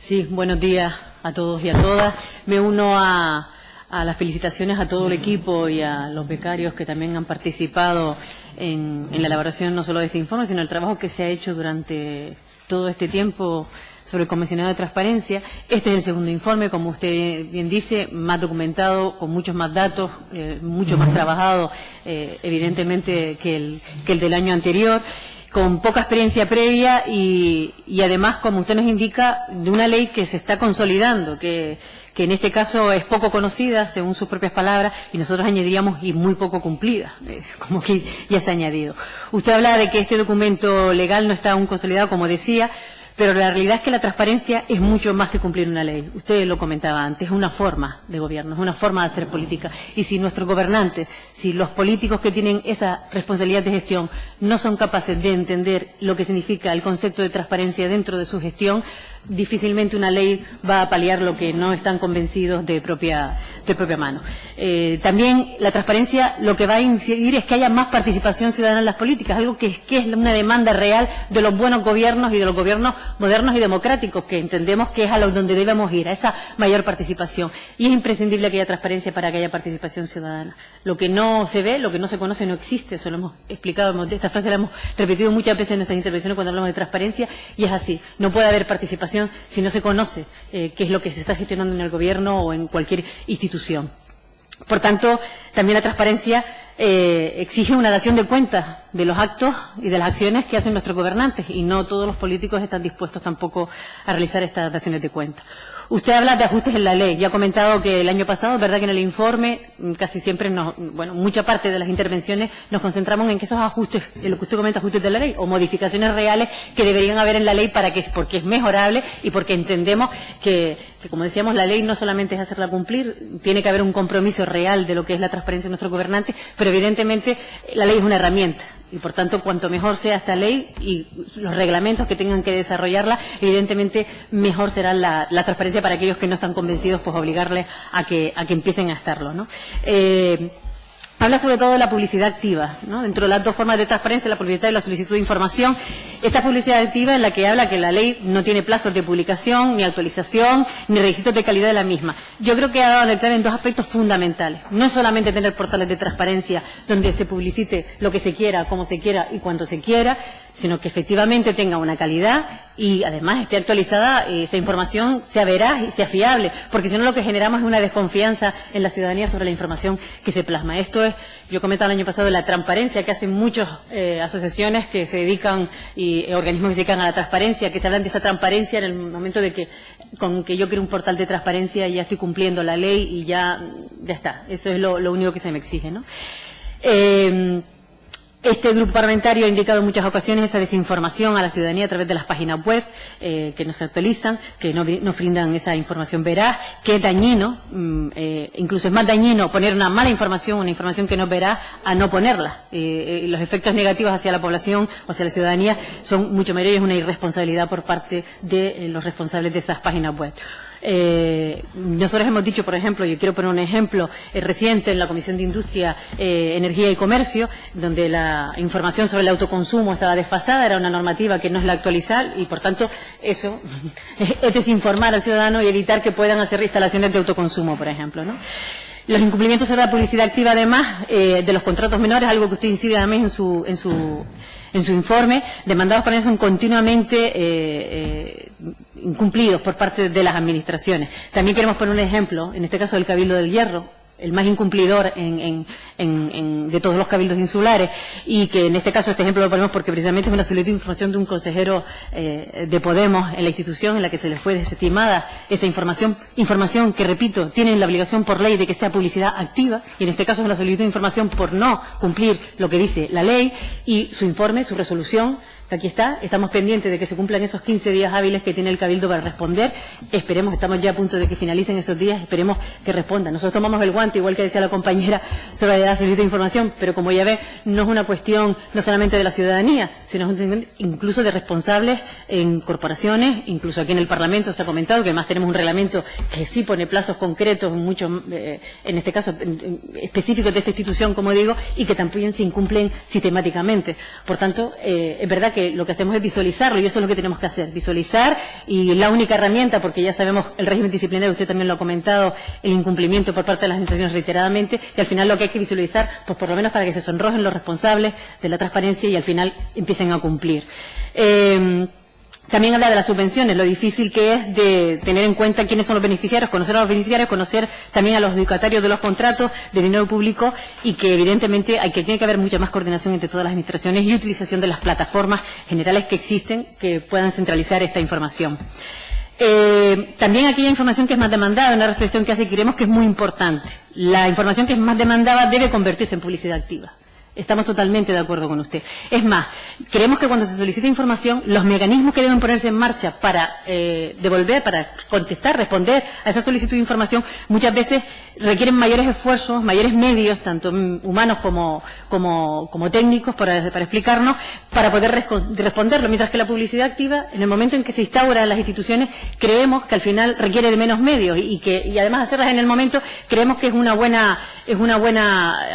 Sí, buenos días a todos y a todas. Me uno a las felicitaciones a todo el equipo y a los becarios que también han participado en la elaboración no solo de este informe, sino el trabajo que se ha hecho durante todo este tiempo sobre el comisionado de transparencia. Este es el segundo informe, como usted bien dice, más documentado, con muchos más datos, mucho más trabajado, evidentemente, que el del año anterior, con poca experiencia previa y además, como usted nos indica, de una ley que se está consolidando, que en este caso es poco conocida, según sus propias palabras, y nosotros añadiríamos y muy poco cumplida, como que ya se ha añadido. Usted habla de que este documento legal no está aún consolidado, como decía, pero la realidad es que la transparencia es mucho más que cumplir una ley. Usted lo comentaba antes, es una forma de gobierno, es una forma de hacer política. Y si nuestros gobernantes, si los políticos que tienen esa responsabilidad de gestión no son capaces de entender lo que significa el concepto de transparencia dentro de su gestión, difícilmente una ley va a paliar lo que no están convencidos de propia mano. También la transparencia lo que va a incidir es que haya más participación ciudadana en las políticas, algo que es una demanda real de los buenos gobiernos y de los gobiernos modernos y democráticos, que entendemos que es a donde debemos ir, a esa mayor participación. Y es imprescindible que haya transparencia para que haya participación ciudadana. Lo que no se ve, lo que no se conoce, no existe. Eso lo hemos explicado, esta frase la hemos repetido muchas veces en nuestras intervenciones cuando hablamos de transparencia, y es así. No puede haber participación si no se conoce qué es lo que se está gestionando en el gobierno o en cualquier institución. Por tanto, también la transparencia exige una dación de cuentas de los actos y de las acciones que hacen nuestros gobernantes, y no todos los políticos están dispuestos tampoco a realizar estas daciones de cuentas. Usted habla de ajustes en la ley. Ya ha comentado que el año pasado, es verdad que en el informe casi siempre, mucha parte de las intervenciones nos concentramos en que esos ajustes, en lo que usted comenta, ajustes de la ley o modificaciones reales que deberían haber en la ley porque es mejorable y porque entendemos que, como decíamos, la ley no solamente es hacerla cumplir, tiene que haber un compromiso real de lo que es la transparencia de nuestros gobernantes, pero evidentemente la ley es una herramienta. Y, por tanto, cuanto mejor sea esta ley y los reglamentos que tengan que desarrollarla, evidentemente mejor será la transparencia para aquellos que no están convencidos, pues obligarles a que empiecen a estarlo, ¿no? Habla sobre todo de la publicidad activa, ¿no? Dentro de las dos formas de transparencia, la publicidad y la solicitud de información. Esta publicidad activa es la que habla que la ley no tiene plazos de publicación, ni actualización, ni requisitos de calidad de la misma. Yo creo que ha dado a entrar en dos aspectos fundamentales. No es solamente tener portales de transparencia donde se publicite lo que se quiera, como se quiera y cuando se quiera, sino que efectivamente tenga una calidad y además esté actualizada, esa información sea veraz y sea fiable, porque si no lo que generamos es una desconfianza en la ciudadanía sobre la información que se plasma. Esto es, yo comentaba el año pasado, la transparencia que hacen muchas asociaciones que se dedican y organismos que se dedican a la transparencia, que se hablan de esa transparencia en el momento de que con que yo creo un portal de transparencia ya estoy cumpliendo la ley y ya está. Eso es lo único que se me exige, ¿no? Este grupo parlamentario ha indicado en muchas ocasiones esa desinformación a la ciudadanía a través de las páginas web que no se actualizan, que no brindan esa información veraz, que es dañino, incluso es más dañino poner una mala información, una información que no es veraz, a no ponerla. Los efectos negativos hacia la población o hacia la ciudadanía son mucho mayores, es una irresponsabilidad por parte de los responsables de esas páginas web. Nosotros hemos dicho, por ejemplo, yo quiero poner un ejemplo reciente en la Comisión de Industria, Energía y Comercio, donde la información sobre el autoconsumo estaba desfasada, era una normativa que no es la actualizar y, por tanto, eso es desinformar al ciudadano y evitar que puedan hacer instalaciones de autoconsumo, por ejemplo, ¿no? Los incumplimientos sobre la publicidad activa, además, de los contratos menores, algo que usted incide también en su informe, demandados por ellos son continuamente incumplidos por parte de las administraciones. También queremos poner un ejemplo, en este caso del Cabildo del Hierro, el más incumplidor de todos los cabildos insulares, y que en este caso este ejemplo lo ponemos porque precisamente es una solicitud de información de un consejero de Podemos en la institución en la que se le fue desestimada esa información que, repito, tienen la obligación por ley de que sea publicidad activa, y en este caso es una solicitud de información por no cumplir lo que dice la ley, y su informe, su resolución, que aquí está, estamos pendientes de que se cumplan esos 15 días hábiles que tiene el Cabildo para responder. Esperemos, estamos ya a punto de que finalicen esos días, esperemos que respondan. Nosotros tomamos el guante, igual que decía la compañera, sobre la solicitud de información, pero como ya ve, no es una cuestión no solamente de la ciudadanía, sino incluso de responsables en corporaciones, incluso aquí en el Parlamento se ha comentado que además tenemos un reglamento que sí pone plazos concretos, en este caso específicos de esta institución, como digo, y que también se incumplen sistemáticamente. Por tanto, es verdad que que lo que hacemos es visualizarlo, y eso es lo que tenemos que hacer, visualizar, y la única herramienta, porque ya sabemos el régimen disciplinario, usted también lo ha comentado, el incumplimiento por parte de las administraciones reiteradamente, y al final lo que hay que visualizar, pues por lo menos para que se sonrojen los responsables de la transparencia y al final empiecen a cumplir. También habla de las subvenciones, lo difícil que es de tener en cuenta quiénes son los beneficiarios, conocer a los beneficiarios, conocer también a los adjudicatarios de los contratos de dinero público, y que evidentemente tiene que haber mucha más coordinación entre todas las administraciones y utilización de las plataformas generales que existen que puedan centralizar esta información. También aquella información que es más demandada, una reflexión que hace y creemos que es muy importante. La información que es más demandada debe convertirse en publicidad activa. Estamos totalmente de acuerdo con usted. Es más, creemos que cuando se solicita información, los mecanismos que deben ponerse en marcha para devolver, para contestar, responder a esa solicitud de información, muchas veces requieren mayores esfuerzos, mayores medios, tanto humanos como técnicos, para explicarnos, para poder responderlo. Mientras que la publicidad activa, en el momento en que se instaura en las instituciones, creemos que al final requiere de menos medios y además hacerlas en el momento, creemos que es una buena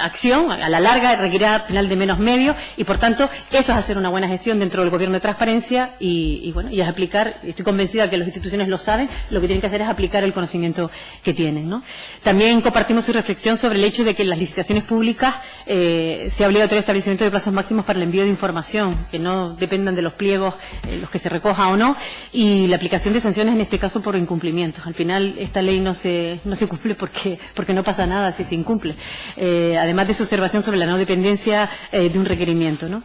acción, a la larga requiere al final de menos medios, y por tanto eso es hacer una buena gestión dentro del gobierno de transparencia y es aplicar, estoy convencida que las instituciones lo saben, lo que tienen que hacer es aplicar el conocimiento que tienen, ¿no? También compartimos su reflexión sobre el hecho de que en las licitaciones públicas sea obligatorio el establecimiento de plazos máximos para el envío de información, que no dependan de los pliegos los que se recoja o no, y la aplicación de sanciones en este caso por incumplimientos. Al final esta ley no se cumple porque no pasa nada si se incumple. Además de su observación sobre la no dependencia de un requerimiento, ¿no?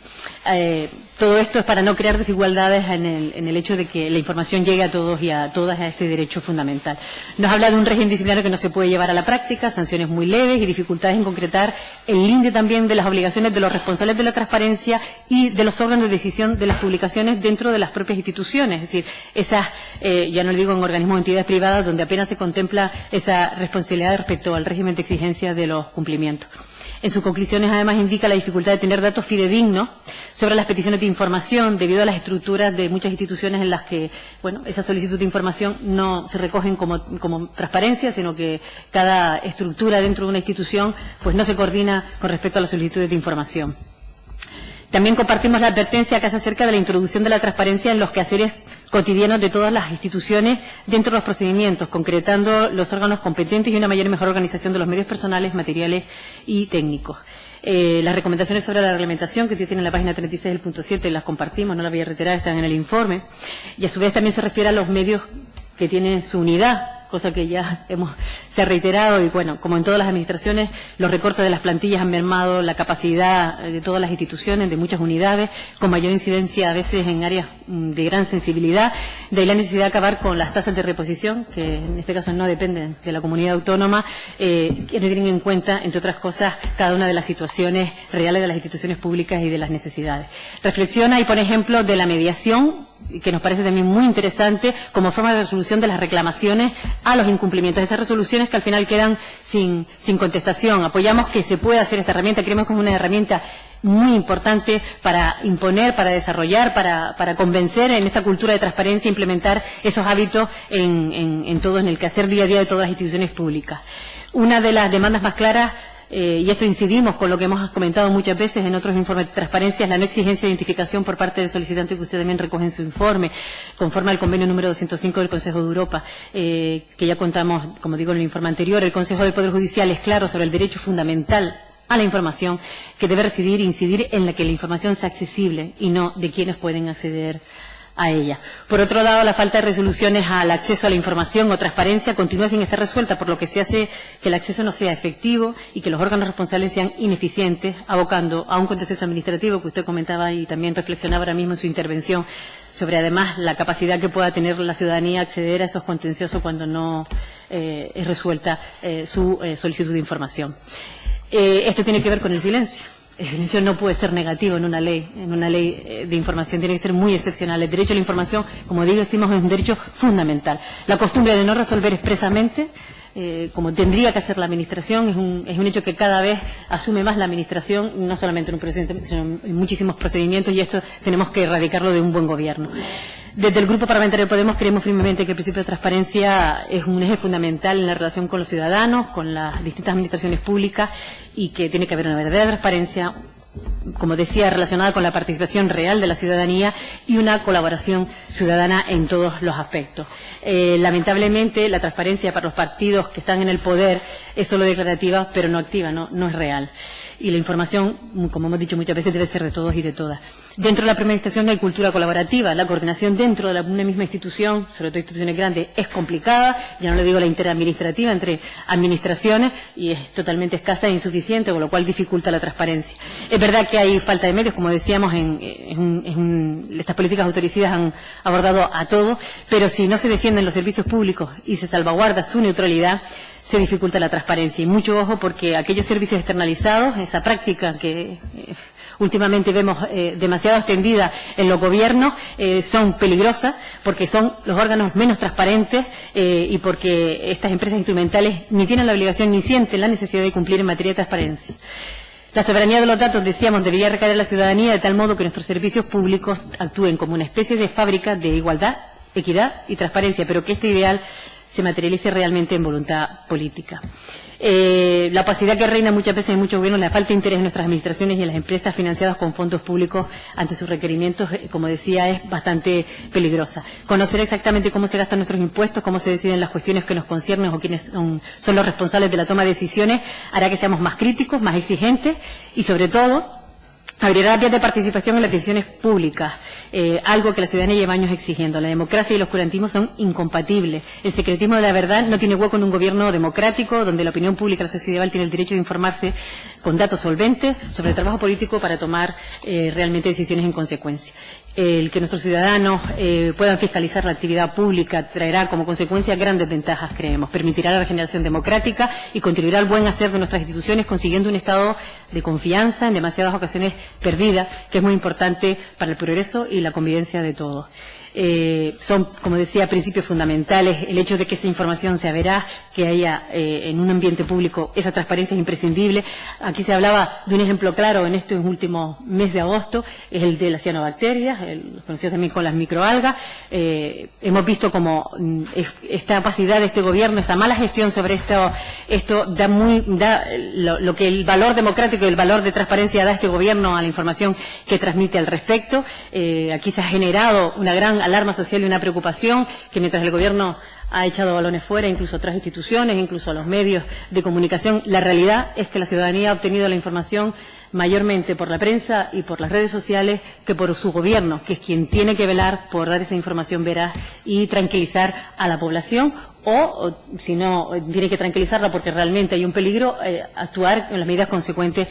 Todo esto es para no crear desigualdades en el hecho de que la información llegue a todos y a todas a ese derecho fundamental. Nos habla de un régimen disciplinario que no se puede llevar a la práctica, sanciones muy leves y dificultades en concretar el límite también de las obligaciones de los responsables de la transparencia y de los órganos de decisión de las publicaciones dentro de las propias instituciones. Es decir, esas, ya no le digo en organismos o entidades privadas, donde apenas se contempla esa responsabilidad respecto al régimen de exigencia de los cumplimientos. En sus conclusiones, además, indica la dificultad de tener datos fidedignos sobre las peticiones de información debido a las estructuras de muchas instituciones en las que, bueno, esa solicitud de información no se recogen como transparencia, sino que cada estructura dentro de una institución pues no se coordina con respecto a las solicitudes de información. También compartimos la advertencia que hace acerca de la introducción de la transparencia en los quehaceres cotidianos de todas las instituciones dentro de los procedimientos, concretando los órganos competentes y una mayor y mejor organización de los medios personales, materiales y técnicos. Las recomendaciones sobre la reglamentación que usted tiene en la página 36 del punto 7 las compartimos, no las voy a reiterar, están en el informe, y a su vez también se refiere a los medios que tienen su unidad, cosa que ya se ha reiterado, y bueno, como en todas las administraciones, los recortes de las plantillas han mermado la capacidad de todas las instituciones, de muchas unidades, con mayor incidencia a veces en áreas de gran sensibilidad, de ahí la necesidad de acabar con las tasas de reposición, que en este caso no dependen de la comunidad autónoma, que no tienen en cuenta, entre otras cosas, cada una de las situaciones reales de las instituciones públicas y de las necesidades. Reflexiona y pone ejemplo de la mediación, que nos parece también muy interesante como forma de resolución de las reclamaciones a los incumplimientos, esas resoluciones que al final quedan sin contestación. Apoyamos que se pueda hacer esta herramienta, creemos que es una herramienta muy importante para imponer, para desarrollar, para convencer en esta cultura de transparencia, implementar esos hábitos en el quehacer día a día de todas las instituciones públicas. Una de las demandas más claras, y esto incidimos con lo que hemos comentado muchas veces en otros informes de transparencia, es la no exigencia de identificación por parte del solicitante, que usted también recoge en su informe, conforme al convenio número 205 del Consejo de Europa, que ya contamos, como digo en el informe anterior. El Consejo del Poder Judicial es claro sobre el derecho fundamental a la información, que debe incidir en la que la información sea accesible y no de quienes pueden acceder a ella. Por otro lado, la falta de resoluciones al acceso a la información o transparencia continúa sin estar resuelta, por lo que se hace que el acceso no sea efectivo y que los órganos responsables sean ineficientes, abocando a un contencioso administrativo que usted comentaba y también reflexionaba ahora mismo en su intervención sobre, además, la capacidad que pueda tener la ciudadanía a acceder a esos contenciosos cuando no es resuelta su solicitud de información. Esto tiene que ver con el silencio. El silencio no puede ser negativo en una ley de información, tiene que ser muy excepcional. El derecho a la información, como digo, decimos, es un derecho fundamental. La costumbre de no resolver expresamente, como tendría que hacer la Administración, es un hecho que cada vez asume más la Administración, no solamente en un procedimiento, sino en muchísimos procedimientos, y esto tenemos que erradicarlo de un buen gobierno. Desde el Grupo Parlamentario de Podemos creemos firmemente que el principio de transparencia es un eje fundamental en la relación con los ciudadanos, con las distintas administraciones públicas, y que tiene que haber una verdadera transparencia como decía, relacionada con la participación real de la ciudadanía y una colaboración ciudadana en todos los aspectos. Lamentablemente, la transparencia para los partidos que están en el poder es solo declarativa, pero no activa, no es real. Y la información, como hemos dicho muchas veces, debe ser de todos y de todas. Dentro de la primera administración no hay cultura colaborativa. La coordinación dentro de una misma institución, sobre todo instituciones grandes, es complicada. Ya no le digo la interadministrativa entre administraciones, y es totalmente escasa e insuficiente, con lo cual dificulta la transparencia. Es verdad que hay falta de medios, como decíamos, estas políticas autoricidas han abordado a todo, pero si no se defienden los servicios públicos y se salvaguarda su neutralidad, se dificulta la transparencia. Y mucho ojo, porque aquellos servicios externalizados, esa práctica que últimamente vemos demasiado extendida en los gobiernos, son peligrosas porque son los órganos menos transparentes y porque estas empresas instrumentales ni tienen la obligación ni sienten la necesidad de cumplir en materia de transparencia. La soberanía de los datos, decíamos, debería recaer en la ciudadanía de tal modo que nuestros servicios públicos actúen como una especie de fábrica de igualdad, equidad y transparencia, pero que este ideal se materialice realmente en voluntad política. La opacidad que reina muchas veces en muchos gobiernos, la falta de interés en nuestras administraciones y en las empresas financiadas con fondos públicos ante sus requerimientos, como decía, es bastante peligrosa. Conocer exactamente cómo se gastan nuestros impuestos, cómo se deciden las cuestiones que nos conciernen o quiénes son los responsables de la toma de decisiones, hará que seamos más críticos, más exigentes y, sobre todo, abrirá vías de participación en las decisiones públicas, algo que la ciudadanía lleva años exigiendo. La democracia y el oscurantismo son incompatibles. El secretismo de la verdad no tiene hueco en un gobierno democrático, donde la opinión pública, la sociedad civil, tiene el derecho de informarse con datos solventes sobre el trabajo político para tomar realmente decisiones en consecuencia. El que nuestros ciudadanos puedan fiscalizar la actividad pública traerá como consecuencia grandes ventajas, creemos. Permitirá la regeneración democrática y contribuirá al buen hacer de nuestras instituciones, consiguiendo un estado de confianza en demasiadas ocasiones perdida, que es muy importante para el progreso y la convivencia de todos. Son, como decía, principios fundamentales. El hecho de que esa información sea veraz, que haya en un ambiente público, esa transparencia es imprescindible. Aquí se hablaba de un ejemplo claro en este último mes de agosto, es el de las cianobacterias, conocido también con las microalgas. Hemos visto como esta opacidad de este gobierno, esa mala gestión sobre esto da lo que el valor democrático y el valor de transparencia da este gobierno a la información que transmite al respecto. Aquí se ha generado una gran alarma social y una preocupación que, mientras el gobierno ha echado balones fuera, incluso a otras instituciones, incluso a los medios de comunicación, la realidad es que la ciudadanía ha obtenido la información mayormente por la prensa y por las redes sociales que por su gobierno, que es quien tiene que velar por dar esa información veraz y tranquilizar a la población, o si no, tiene que tranquilizarla porque realmente hay un peligro, actuar en las medidas consecuentes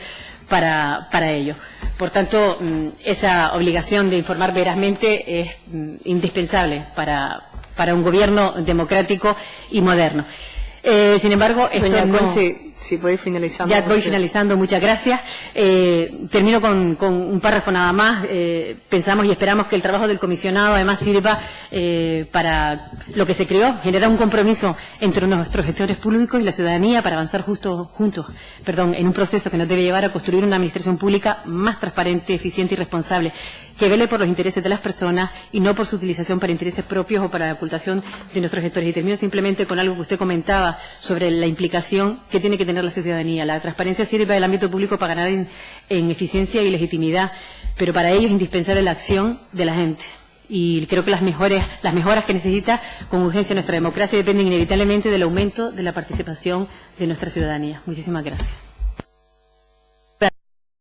para ello. Por tanto, esa obligación de informar verazmente es indispensable para un gobierno democrático y moderno. Sin embargo, Doña Conchi, si puede finalizar. Ya voy finalizando, muchas gracias. Termino con un párrafo nada más. Pensamos y esperamos que el trabajo del comisionado además sirva para lo que se creó, generar un compromiso entre nuestros gestores públicos y la ciudadanía para avanzar juntos, en un proceso que nos debe llevar a construir una administración pública más transparente, eficiente y responsable, que vele por los intereses de las personas y no por su utilización para intereses propios o para la ocultación de nuestros gestores. Y termino simplemente con algo que usted comentaba sobre la implicación que tiene que tener la ciudadanía. La transparencia sirve al ámbito público para ganar en eficiencia y legitimidad, pero para ello es indispensable la acción de la gente. Y creo que las mejoras que necesita con urgencia nuestra democracia dependen inevitablemente del aumento de la participación de nuestra ciudadanía. Muchísimas gracias.